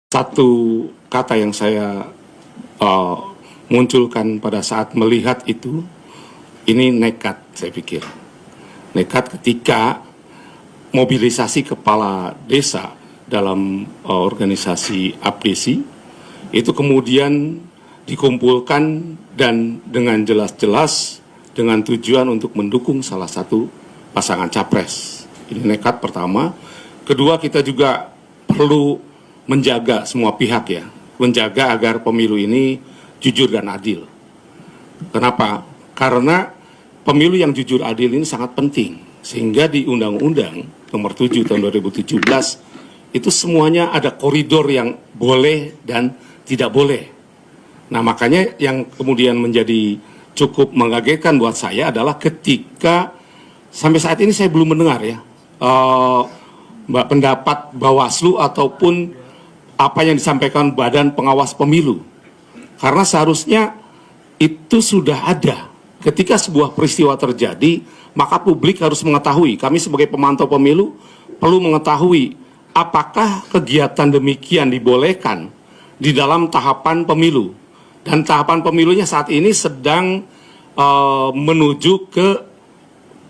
Satu kata yang saya munculkan pada saat melihat itu, ini nekat, saya pikir. Nekat ketika mobilisasi kepala desa dalam organisasi APDESI itu kemudian dikumpulkan dan dengan jelas-jelas dengan tujuan untuk mendukung salah satu pasangan capres. Ini nekat pertama. Kedua, kita juga perlu menjaga semua pihak ya, menjaga agar pemilu ini jujur dan adil. Kenapa? Karena pemilu yang jujur adil ini sangat penting, sehingga di Undang-Undang Nomor 7 Tahun 2017 itu semuanya ada koridor yang boleh dan tidak boleh. Nah, makanya yang kemudian menjadi cukup mengagetkan buat saya adalah ketika sampai saat ini saya belum mendengar ya pendapat Bawaslu ataupun apa yang disampaikan Badan Pengawas Pemilu. Karena seharusnya itu sudah ada. Ketika sebuah peristiwa terjadi, maka publik harus mengetahui. Kami sebagai pemantau pemilu perlu mengetahui apakah kegiatan demikian dibolehkan di dalam tahapan pemilu. Dan tahapan pemilunya saat ini sedang menuju ke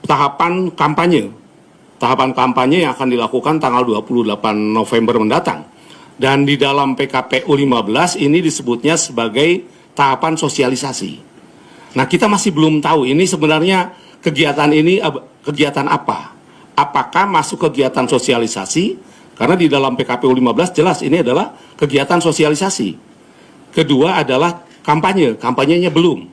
tahapan kampanye. Tahapan kampanye yang akan dilakukan tanggal 28 November mendatang. Dan di dalam PKPU 15 ini disebutnya sebagai tahapan sosialisasi. Nah, kita masih belum tahu ini sebenarnya kegiatan ini kegiatan apa. Apakah masuk kegiatan sosialisasi? Karena di dalam PKPU 15 jelas ini adalah kegiatan sosialisasi. Kedua adalah kampanye, kampanyenya belum.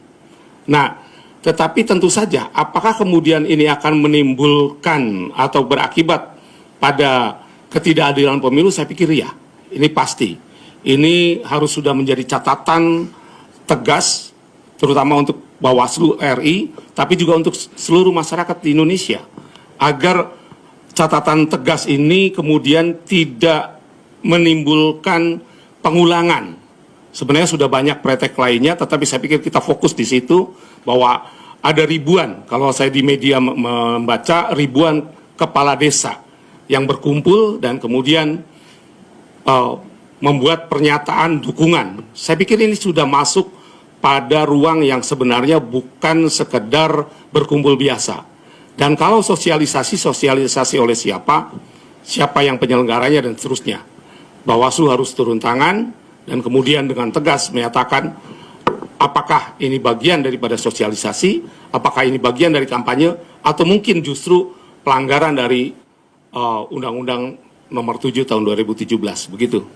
Nah, tetapi tentu saja apakah kemudian ini akan menimbulkan atau berakibat pada ketidakadilan pemilu? Saya pikir ya. Ini pasti. Ini harus sudah menjadi catatan tegas, terutama untuk Bawaslu RI, tapi juga untuk seluruh masyarakat di Indonesia. Agar catatan tegas ini kemudian tidak menimbulkan pengulangan. Sebenarnya sudah banyak praktek lainnya, tetapi saya pikir kita fokus di situ bahwa ada ribuan, kalau saya di media membaca, ribuan kepala desa yang berkumpul dan kemudian membuat pernyataan dukungan. Saya pikir ini sudah masuk pada ruang yang sebenarnya bukan sekedar berkumpul biasa. Dan kalau sosialisasi oleh siapa yang penyelenggaranya dan seterusnya. Bawaslu harus turun tangan dan kemudian dengan tegas menyatakan apakah ini bagian daripada sosialisasi, apakah ini bagian dari kampanye, atau mungkin justru pelanggaran dari Undang-Undang Nomor 7 Tahun 2017, begitu.